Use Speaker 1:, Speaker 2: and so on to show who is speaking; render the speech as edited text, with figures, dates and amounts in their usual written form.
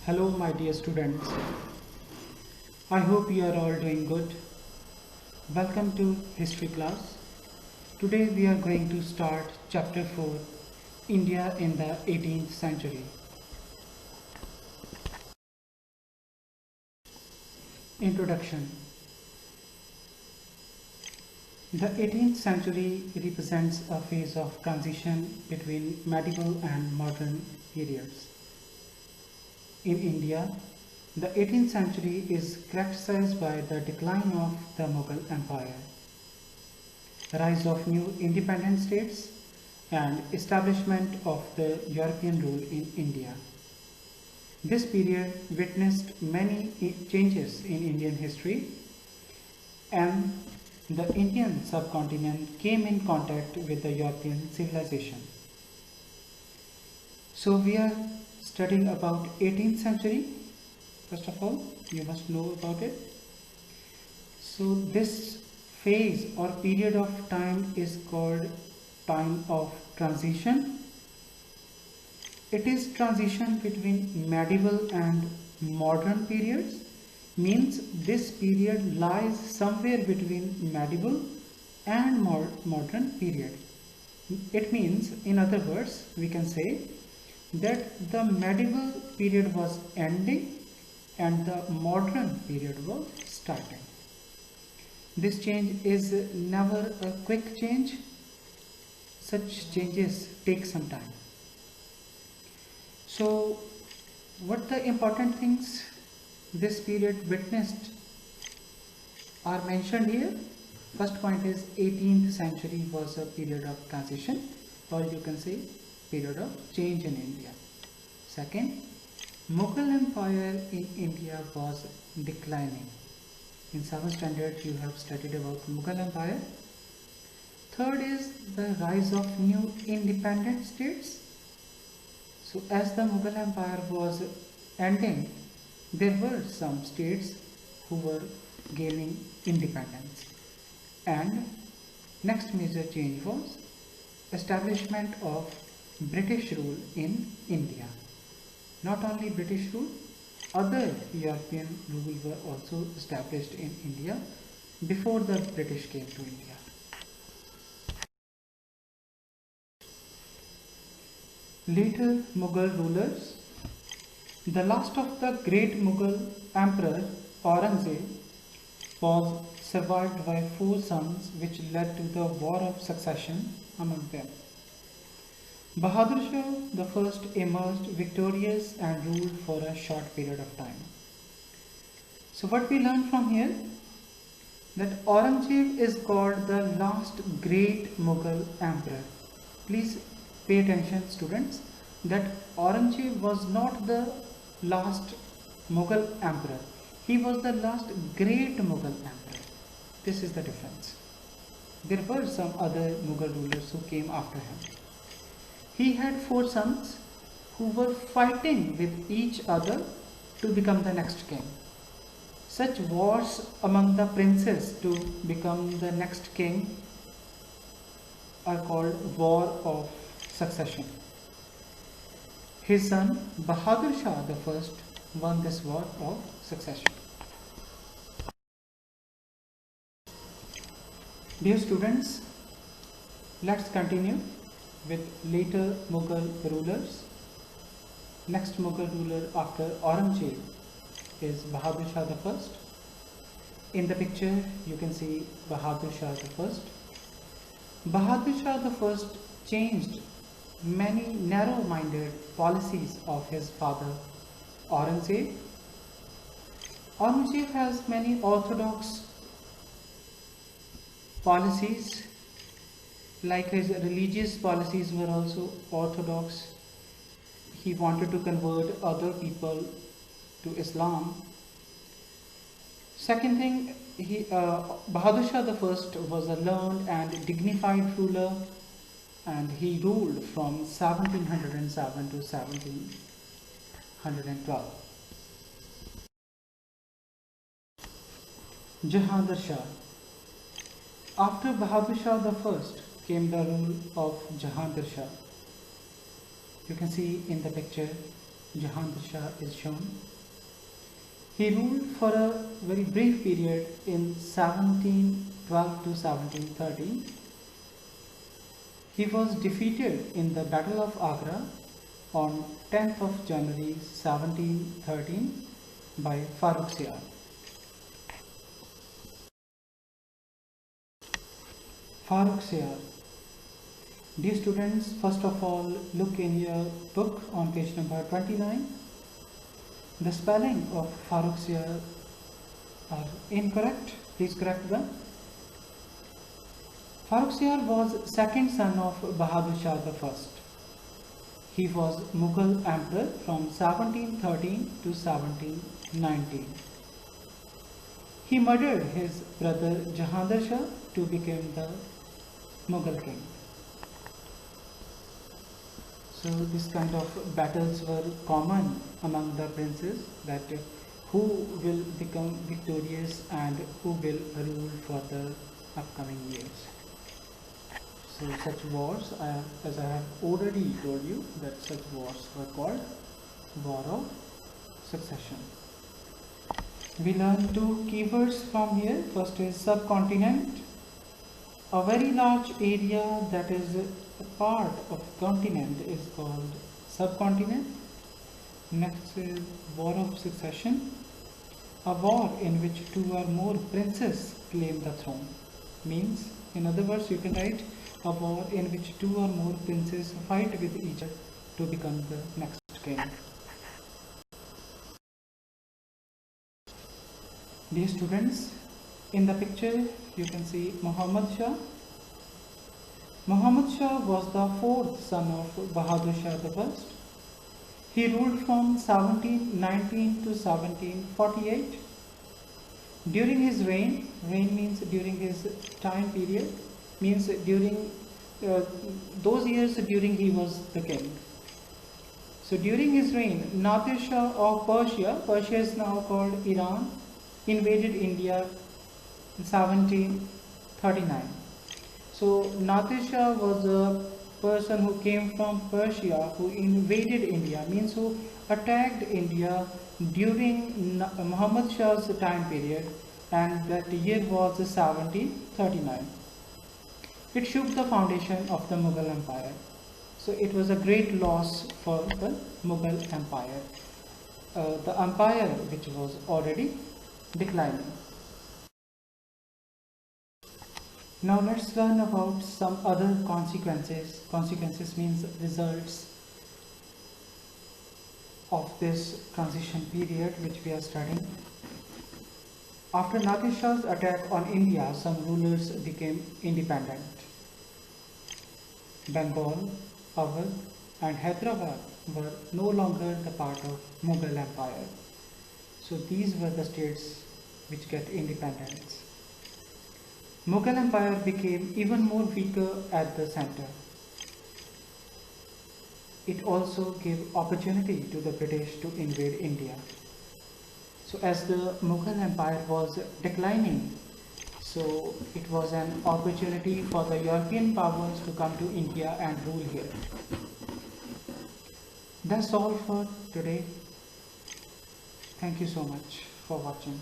Speaker 1: Hello, my dear students. I hope you are all doing good. Welcome to history class. Today we are going to start chapter 4, India in the 18th century. Introduction. The 18th century represents a phase of transition between medieval and modern periods. In India, the 18th century is characterized by the decline of the Mughal Empire, rise of new independent states, and establishment of the European rule in India. This period witnessed many changes in Indian history, and the Indian subcontinent came in contact with the European civilization. So we are studying about 18th century. First of all, you must know about it. So this phase or period of time is called time of transition. It is transition between medieval and modern periods, means this period lies somewhere between medieval and modern period. It means, in other words, we can say that the medieval period was ending and the modern period was starting. This change is never a quick change. Such changes take some time. So, what the important things this period witnessed are mentioned here. First point is 18th century was a period of transition, or you can say period of change in India. Second, Mughal Empire in India was declining. In 7th standard you have studied about Mughal Empire. Third is the rise of new independent states. So as the Mughal Empire was ending, there were some states who were gaining independence. And next major change was establishment of British rule in India. Not only British rule, other European rule were also established in India before the British came to India. Later Mughal rulers. The last of the great Mughal emperor Aurangzeb was survived by 4 sons, which led to the war of succession among them. Bahadur Shah I emerged victorious and ruled for a short period of time. So what we learn from here, that Aurangzeb is called the last great Mughal emperor. Please pay attention, students, that Aurangzeb was not the last Mughal emperor. He was the last great Mughal emperor. This is the difference. There were some other Mughal rulers who came after him. He had 4 sons who were fighting with each other to become the next king. Such wars among the princes to become the next king are called war of succession. His son Bahadur Shah I won this war of succession. Dear students, let's continue with later Mughal rulers. Next Mughal ruler after Aurangzeb is Bahadur Shah I. In the picture you can see Bahadur Shah I. Bahadur Shah I changed many narrow-minded policies of his father Aurangzeb. Aurangzeb has many orthodox policies, like his religious policies were also orthodox. He wanted to convert other people to Islam. Second thing, Bahadur Shah I was a learned and dignified ruler, and he ruled from 1707 to 1712. Jahandar Shah. After Bahadur Shah I came the rule of Jahandar Shah. You can see in the picture Jahan Shah is shown. He ruled for a very brief period in 1712 to 1713. He was defeated in the Battle of Agra on 10th of January 1713 by Farooq Siyar. Farooq Siyar. Dear students, first of all, look in your book on page number 29. The spelling of Farooq Siyar are incorrect. Please correct them. Farooq Siyar was second son of Bahadur Shah I. He was Mughal emperor from 1713 to 1719. He murdered his brother Jahan Shah to become the Mughal king. So this kind of battles were common among the princes, that who will become victorious and who will rule for the upcoming years. So such wars, as I have already told you, that such wars were called War of Succession. We learn two keywords from here. First is subcontinent, a very large area that is a part of continent is called subcontinent. Next is War of Succession, a war in which two or more princes claim the throne. Means, in other words, you can write a war in which two or more princes fight with each other to become the next king. Dear students, in the picture you can see Muhammad Shah. Muhammad Shah was the fourth son of Bahadur Shah I. He ruled from 1719 to 1748. During his reign means during his time period, means during those years during he was the king. So during his reign, Nadir Shah of Persia is now called Iran, invaded India in 1739. So Nadir Shah was a person who came from Persia, who invaded India, means who attacked India during Muhammad Shah's time period, and that year was 1739. It shook the foundation of the Mughal Empire. So it was a great loss for the Mughal Empire, the empire which was already declining. Now let's learn about some other consequences. Consequences means results of this transition period which we are studying. After Nadir Shah's attack on India, some rulers became independent. Bengal, Awadh and Hyderabad were no longer the part of Mughal Empire. So these were the states which get independence. Mughal Empire became even more weaker at the center. It also gave opportunity to the British to invade India. So as the Mughal Empire was declining, so it was an opportunity for the European powers to come to India and rule here. That's all for today. Thank you so much for watching.